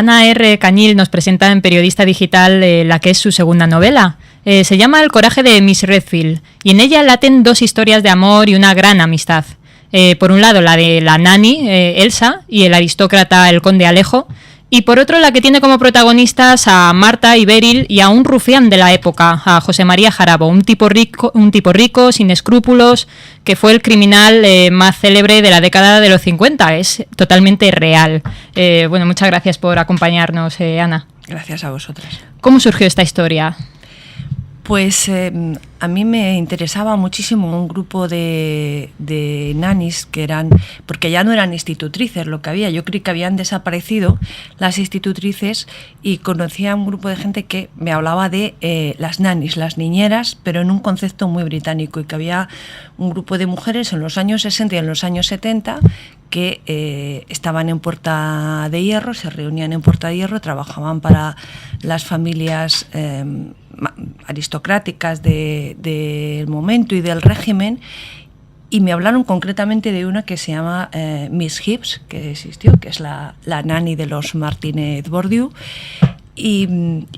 Ana R. Cañil nos presenta en Periodista Digital la que es su segunda novela. Se llama El coraje de Miss Redfield y en ella laten dos historias de amor y una gran amistad. Por un lado la de la nani, Elsa, y el aristócrata, el conde Alejo, y por otro la que tiene como protagonistas a Marta y Beryl y a un rufián de la época, a José María Jarabo, un tipo rico, sin escrúpulos, que fue el criminal más célebre de la década de los 50. Es totalmente real. Bueno, muchas gracias por acompañarnos, Ana. Gracias a vosotras. ¿Cómo surgió esta historia? Pues a mí me interesaba muchísimo un grupo de nanis que eran, porque ya no eran institutrices lo que había, yo creí que habían desaparecido las institutrices y conocía a un grupo de gente que me hablaba de las nanis, las niñeras, pero en un concepto muy británico, y que había un grupo de mujeres en los años 60 y en los años 70 que estaban en Puerta de Hierro, se reunían en Puerta de Hierro, trabajaban para las familias aristocráticas del momento y del régimen, y me hablaron concretamente de una que se llama Miss Hibbs, que existió, que es la nani de los Martínez Bordiú, y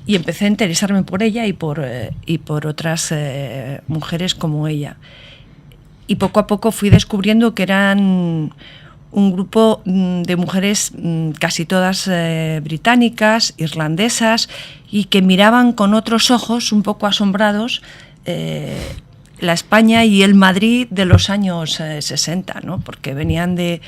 empecé a interesarme por ella y por otras mujeres como ella. Y poco a poco fui descubriendo que eran un grupo de mujeres casi todas británicas, irlandesas, y que miraban con otros ojos, un poco asombrados, la España y el Madrid de los años 60, ¿no? Porque venían de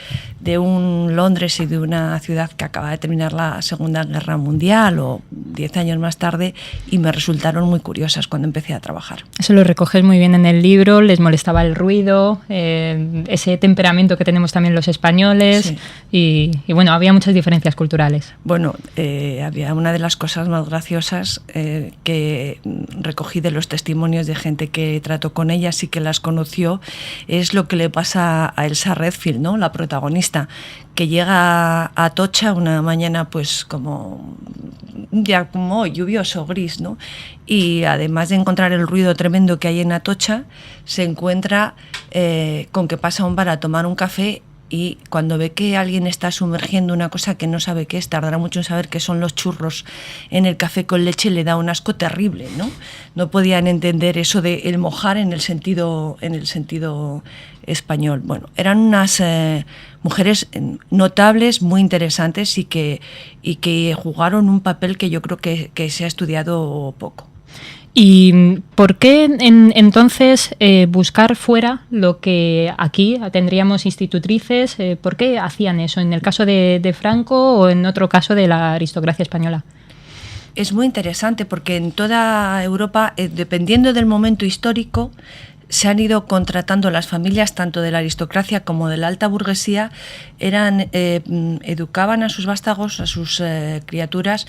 un Londres y de una ciudad que acaba de terminar la Segunda Guerra Mundial, o 10 años más tarde, y me resultaron muy curiosas cuando empecé a trabajar. Eso lo recoges muy bien en el libro. Les molestaba el ruido, ese temperamento que tenemos también los españoles, sí. y bueno, había muchas diferencias culturales. Bueno, había una de las cosas más graciosas que recogí de los testimonios de gente que trató con ellas y que las conoció, es lo que le pasa a Elsa Redfield, ¿no? La protagonista, que llega a Atocha una mañana, pues como un día como lluvioso, gris, ¿no? Y además de encontrar el ruido tremendo que hay en Atocha, se encuentra con que pasa a un bar a tomar un café, y cuando ve que alguien está sumergiendo una cosa que no sabe qué es, tardará mucho en saber qué son los churros en el café con leche, le da un asco terrible, ¿no? No podían entender eso de el mojar en el sentido español. Bueno, eran unas mujeres notables, muy interesantes, y que jugaron un papel que yo creo que se ha estudiado poco. ¿Y por qué entonces buscar fuera lo que aquí tendríamos institutrices? ¿Por qué hacían eso en el caso de Franco o en otro caso de la aristocracia española? Es muy interesante porque en toda Europa, dependiendo del momento histórico, se han ido contratando las familias, tanto de la aristocracia como de la alta burguesía, educaban a sus vástagos, a sus criaturas,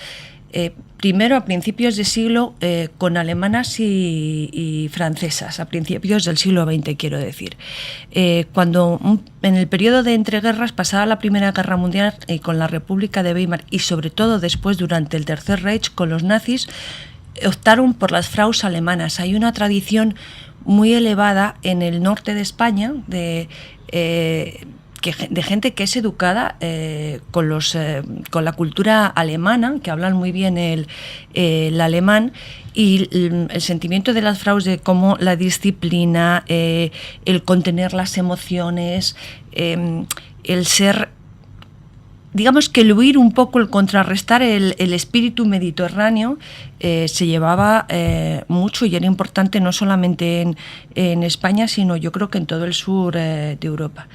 primero a principios de siglo con alemanas y francesas, a principios del siglo XX, quiero decir. Cuando en el periodo de entreguerras, pasada la Primera Guerra Mundial y con la República de Weimar, y sobre todo después durante el Tercer Reich con los nazis, optaron por las fraus alemanas. Hay una tradición muy elevada en el norte de España de gente que es educada con la cultura alemana, que hablan muy bien el alemán, y el sentimiento de las fraus de cómo la disciplina, el contener las emociones, el ser, digamos que el huir un poco, el contrarrestar el espíritu mediterráneo, se llevaba mucho, y era importante no solamente en España, sino yo creo que en todo el sur de Europa.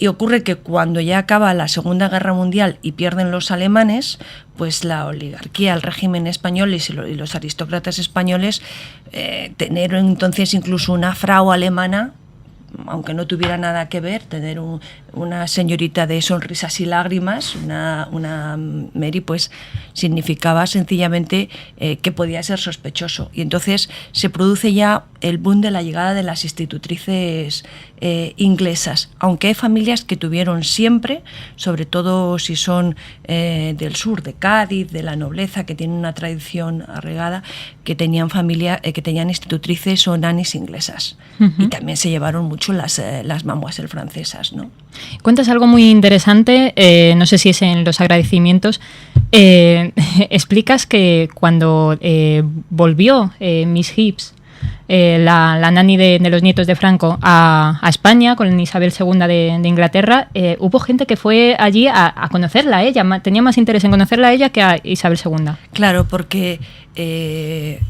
Y ocurre que cuando ya acaba la Segunda Guerra Mundial y pierden los alemanes, pues la oligarquía, el régimen español y los aristócratas españoles, tener entonces incluso una frau alemana, aunque no tuviera nada que ver, tener una señorita de sonrisas y lágrimas, una Mary, pues significaba sencillamente que podía ser sospechoso. Y entonces se produce ya el boom de la llegada de las institutrices inglesas, aunque hay familias que tuvieron siempre, sobre todo si son del sur, de Cádiz, de la nobleza, que tienen una tradición arraigada, que tenían que tenían institutrices o nannies inglesas. Y también se llevaron mucho las mademoiselles francesas, ¿no? Cuentas algo muy interesante, no sé si es en los agradecimientos. Explicas que cuando volvió Miss Hibbs, la nanny de los nietos de Franco, a España con Isabel II de Inglaterra, hubo gente que fue allí a conocerla a ella, tenía más interés en conocerla a ella que a Isabel II. Claro, porque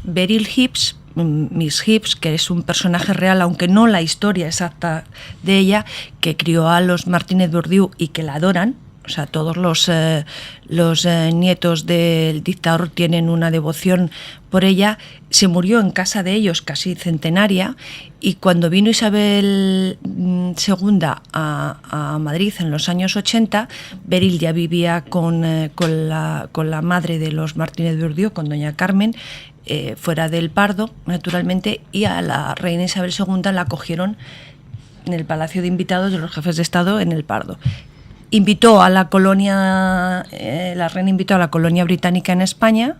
Beryl Hibbs, Miss Hibbs, que es un personaje real, aunque no la historia exacta de ella, que crió a los Martínez Bourdieu y que la adoran. O sea, todos los nietos del dictador tienen una devoción por ella. Se murió en casa de ellos, casi centenaria, y cuando vino Isabel II a Madrid en los años 80, Beryl ya vivía con la madre de los Martínez Bourdieu, con doña Carmen, fuera del Pardo, naturalmente, y a la reina Isabel II la acogieron en el Palacio de Invitados de los Jefes de Estado en el Pardo. Invitó a la colonia, la reina invitó a la colonia británica en España,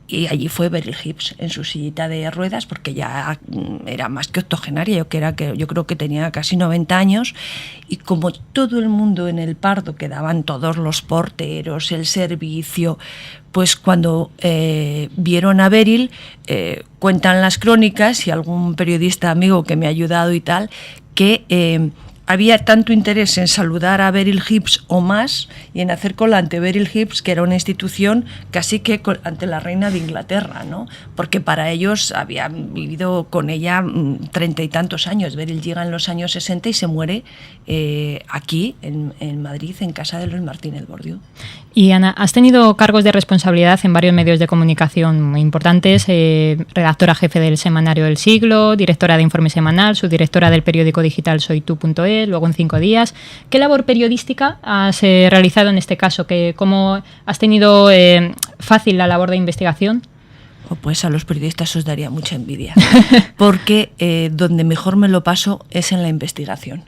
y allí fue Beryl Hibbs en su sillita de ruedas, porque ya era más que octogenaria, yo creo que tenía casi 90 años, y como todo el mundo en el Pardo, quedaban todos los porteros, el servicio, pues cuando vieron a Beryl, cuentan las crónicas y algún periodista amigo que me ha ayudado y tal, que había tanto interés en saludar a Beryl Hibbs o más, y en hacer cola ante Beryl Hibbs, que era una institución casi que ante la reina de Inglaterra, ¿no? Porque para ellos habían vivido con ella 30 y tantos años. Beryl llega en los años 60 y se muere aquí, en Madrid, en casa de los Martínez Bourdieu. Y Ana, has tenido cargos de responsabilidad en varios medios de comunicación muy importantes, redactora jefe del semanario El Siglo, directora de Informe Semanal, subdirectora del periódico digital soytu.es, luego en 5 días. ¿Qué labor periodística has realizado en este caso? ¿Cómo has tenido fácil la labor de investigación? Pues a los periodistas os daría mucha envidia, porque donde mejor me lo paso es en la investigación.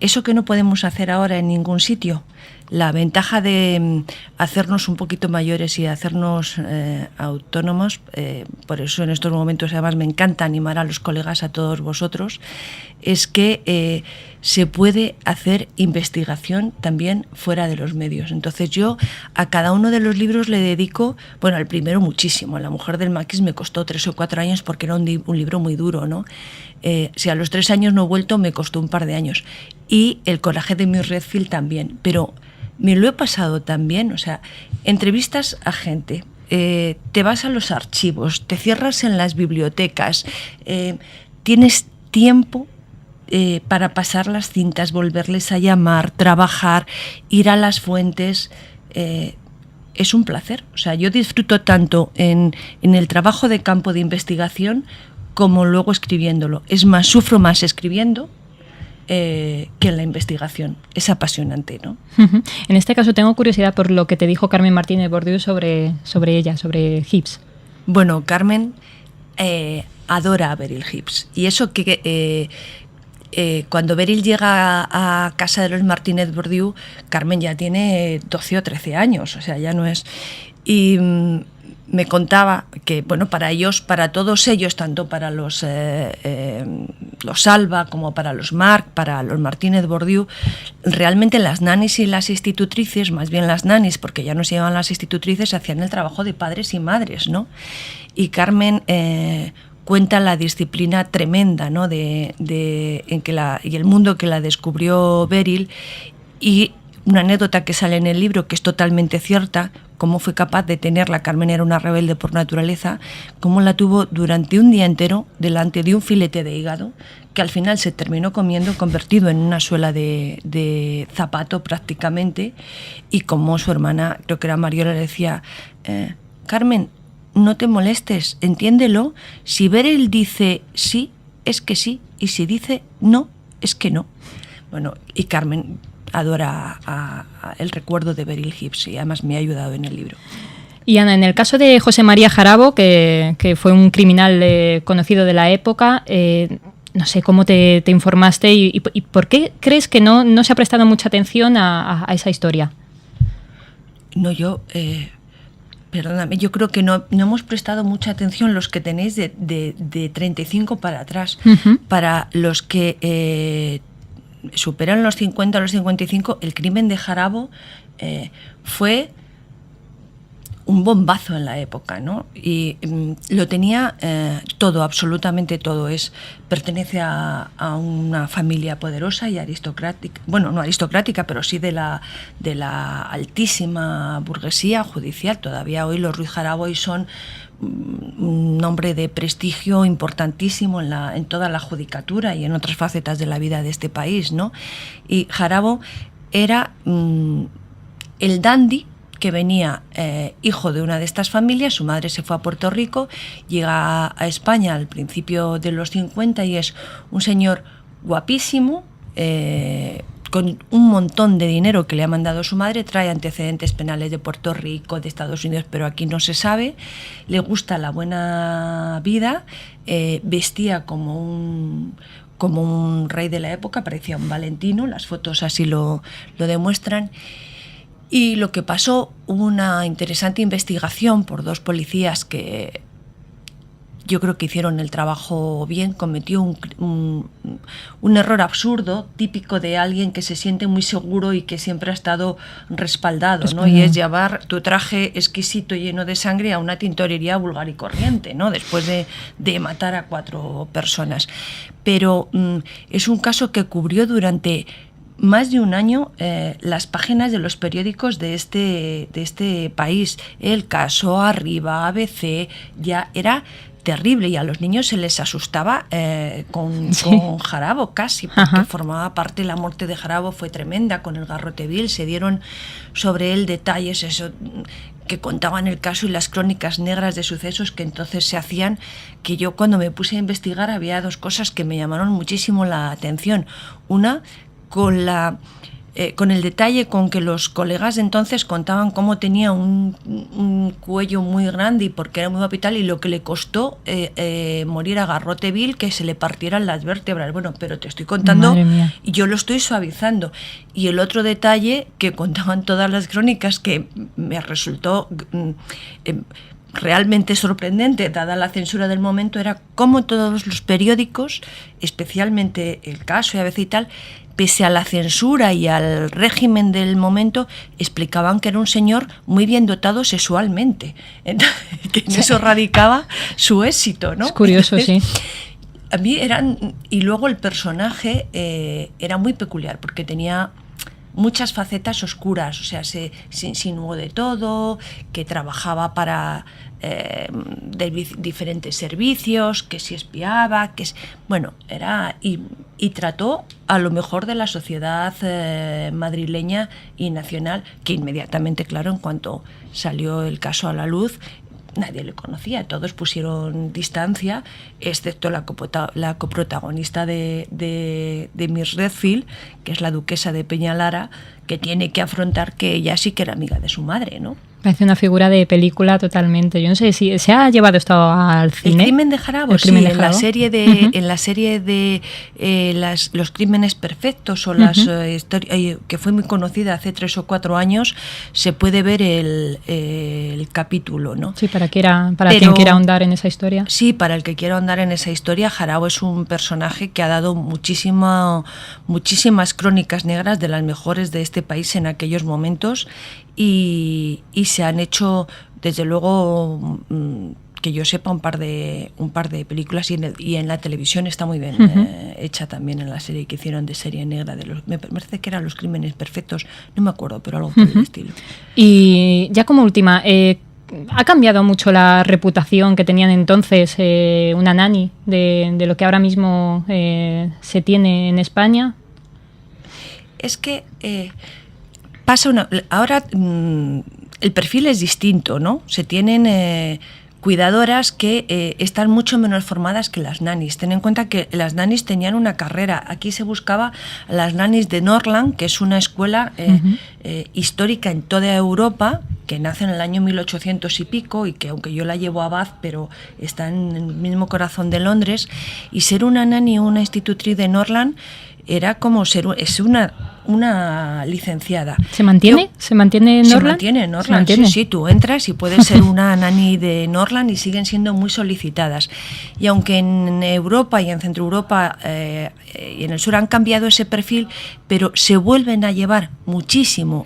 Eso que no podemos hacer ahora en ningún sitio. La ventaja de hacernos un poquito mayores y hacernos autónomos, por eso en estos momentos además me encanta animar a los colegas, a todos vosotros, es que se puede hacer investigación también fuera de los medios. Entonces yo a cada uno de los libros le dedico, bueno, al primero muchísimo, a La mujer del maquis me costó 3 o 4 años porque era un libro muy duro, ¿no? Si a los 3 años no he vuelto, me costó un par de años. Y El coraje de Miss Redfield también, pero me lo he pasado también, o sea, entrevistas a gente, te vas a los archivos, te cierras en las bibliotecas, tienes tiempo para pasar las cintas, volverles a llamar, trabajar, ir a las fuentes. Es un placer, o sea, yo disfruto tanto en el trabajo de campo de investigación como luego escribiéndolo. Es más, sufro más escribiendo que en la investigación. Es apasionante, ¿no? En este caso tengo curiosidad por lo que te dijo Carmen Martínez Bourdieu sobre ella, sobre Hibbs. Bueno, Carmen adora a Beryl Hibbs, y eso que cuando Beryl llega a casa de los Martínez Bourdieu, Carmen ya tiene 12 o 13 años, o sea, ya no es... Y me contaba que, bueno, para ellos, para todos ellos, tanto para los Alba como para los Marc, para los Martínez Bourdieu, realmente las nannies y las institutrices, más bien las nannies, porque ya no se llamaban las institutrices, hacían el trabajo de padres y madres, ¿no? Y Carmen cuenta la disciplina tremenda, ¿no? y el mundo que la descubrió Beryl, y una anécdota que sale en el libro, que es totalmente cierta, cómo fue capaz de tenerla. Carmen era una rebelde por naturaleza, cómo la tuvo durante un día entero delante de un filete de hígado, que al final se terminó comiendo, convertido en una suela de zapato prácticamente, y como su hermana, creo que era Mariola, le decía, Carmen, no te molestes, entiéndelo, si Beryl dice sí, es que sí, y si dice no, es que no. Bueno, y Carmen adora el recuerdo de Beryl Hibbs, y además me ha ayudado en el libro. Y Ana, en el caso de José María Jarabo, que fue un criminal conocido de la época, no sé cómo te informaste y por qué crees que no se ha prestado mucha atención a esa historia. No, perdóname, yo creo que no hemos prestado mucha atención los que tenéis de 35 para atrás. Uh-huh. Para los que superan los 50 o los 55, el crimen de Jarabo fue un bombazo en la época, ¿no? Y lo tenía todo, absolutamente todo. Pertenece a una familia poderosa y aristocrática, bueno, no aristocrática, pero sí de la altísima burguesía judicial. Todavía hoy los Ruiz Jarabo son un nombre de prestigio importantísimo en toda la judicatura y en otras facetas de la vida de este país, ¿no? Y Jarabo era el dandy que venía hijo de una de estas familias. Su madre se fue a Puerto Rico, llega a España al principio de los 50 y es un señor guapísimo, con un montón de dinero que le ha mandado su madre, trae antecedentes penales de Puerto Rico, de Estados Unidos, pero aquí no se sabe, le gusta la buena vida, vestía como un rey de la época, parecía un Valentino, las fotos así lo demuestran. Y lo que pasó, una interesante investigación por dos policías que yo creo que hicieron el trabajo bien, cometió un error absurdo, típico de alguien que se siente muy seguro y que siempre ha estado respaldado, ¿no? Y es llevar tu traje exquisito lleno de sangre a una tintorería vulgar y corriente, ¿no? Después de matar a 4 personas. Pero es un caso que cubrió durante más de un año las páginas de los periódicos de este país. El Caso, Arriba, ABC, ya era terrible y a los niños se les asustaba con Jarabo casi, porque formaba parte, la muerte de Jarabo fue tremenda, con el garrote vil, se dieron sobre él detalles que contaban el caso y las crónicas negras de sucesos que entonces se hacían, que yo cuando me puse a investigar había 2 cosas que me llamaron muchísimo la atención. Una, con el detalle con que los colegas de entonces contaban cómo tenía un cuello muy grande y porque era muy guapo y tal, y lo que le costó morir a garrote vil, que se le partieran las vértebras. Bueno, pero te estoy contando y yo lo estoy suavizando. Y el otro detalle que contaban todas las crónicas, que me resultó realmente sorprendente, dada la censura del momento, era cómo todos los periódicos, especialmente El Caso y ABC y tal, pese a la censura y al régimen del momento, explicaban que era un señor muy bien dotado sexualmente. Entonces, que en eso radicaba su éxito, ¿no? Es curioso, entonces, sí. A mí y luego el personaje era muy peculiar, porque tenía muchas facetas oscuras, o sea, se insinuó de todo, que trabajaba para diferentes servicios, que si espiaba, bueno, era y trató a lo mejor de la sociedad madrileña y nacional, que inmediatamente, claro, en cuanto salió el caso a la luz, nadie le conocía, todos pusieron distancia, excepto la coprotagonista de Miss Redfield, que es la duquesa de Peñalara, que tiene que afrontar que ella sí que era amiga de su madre, ¿no? Parece una figura de película totalmente. Yo no sé si se ha llevado esto al cine. El crimen de Jarabo, sí, en la serie de los crímenes perfectos o las historias, que fue muy conocida hace 3 o 4 años, se puede ver el capítulo, ¿no? Sí, para quien quiera ahondar en esa historia. Sí, para el que quiera ahondar en esa historia, Jarabo es un personaje que ha dado muchísimas crónicas negras, de las mejores de este país en aquellos momentos, y se han hecho, desde luego, que yo sepa, un par de películas, y en la televisión está muy bien hecha también, en la serie que hicieron de serie negra, me parece que eran Los Crímenes Perfectos, no me acuerdo, pero algo por el estilo. Y ya como última, ¿ha cambiado mucho la reputación que tenían entonces una nani de lo que ahora mismo se tiene en España? Es que ahora el perfil es distinto, ¿no? Se tienen cuidadoras que están mucho menos formadas que las nannies. Ten en cuenta que las nannies tenían una carrera. Aquí se buscaba las nannies de Norrland, que es una escuela histórica en toda Europa, que nace en el año 1800 y pico, y que aunque yo la llevo a Bath, pero está en el mismo corazón de Londres, y ser una nanny o una institutriz de Norrland era como es una licenciada. ¿Se mantiene? ¿Se mantiene en Norrland? Se mantiene en Norrland, sí, tú entras y puedes ser una nanny de Norrland y siguen siendo muy solicitadas. Y aunque en Europa y en Centro Europa y en el sur han cambiado ese perfil, pero se vuelven a llevar muchísimo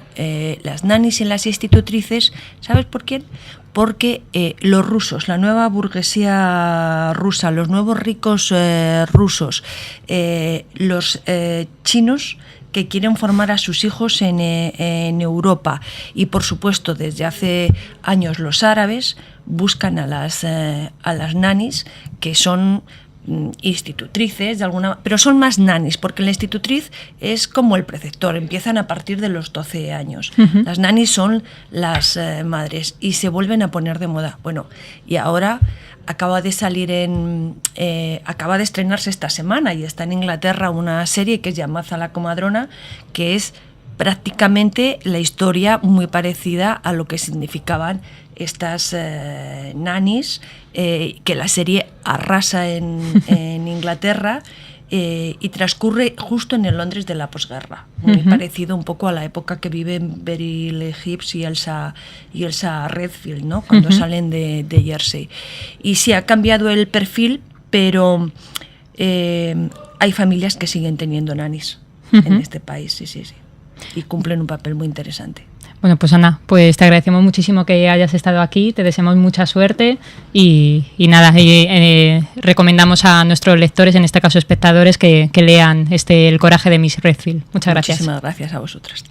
las nannies y las institutrices, ¿sabes por quién? Porque los rusos, la nueva burguesía rusa, los nuevos ricos rusos, los chinos que quieren formar a sus hijos en Europa, y por supuesto desde hace años los árabes buscan a las nannies, que son institutrices de alguna, pero son más nannies, porque la institutriz es como el preceptor, empiezan a partir de los 12 años. Las nannies son las madres y se vuelven a poner de moda. Bueno, y ahora acaba de estrenarse esta semana y está en Inglaterra una serie que es llamada La Comadrona, que es prácticamente la historia muy parecida a lo que significaban estas nannies, que la serie arrasa en Inglaterra y transcurre justo en el Londres de la posguerra, muy parecido un poco a la época que viven Beryl Hibs y Elsa Redfield, ¿no? Cuando salen de Jersey. Y sí ha cambiado el perfil, pero hay familias que siguen teniendo nannies en este país, sí, y cumplen un papel muy interesante. Bueno, pues Ana, pues te agradecemos muchísimo que hayas estado aquí, te deseamos mucha suerte y nada, recomendamos a nuestros lectores, en este caso espectadores, que lean El coraje de Miss Redfield. Muchas gracias. Muchísimas gracias a vosotras.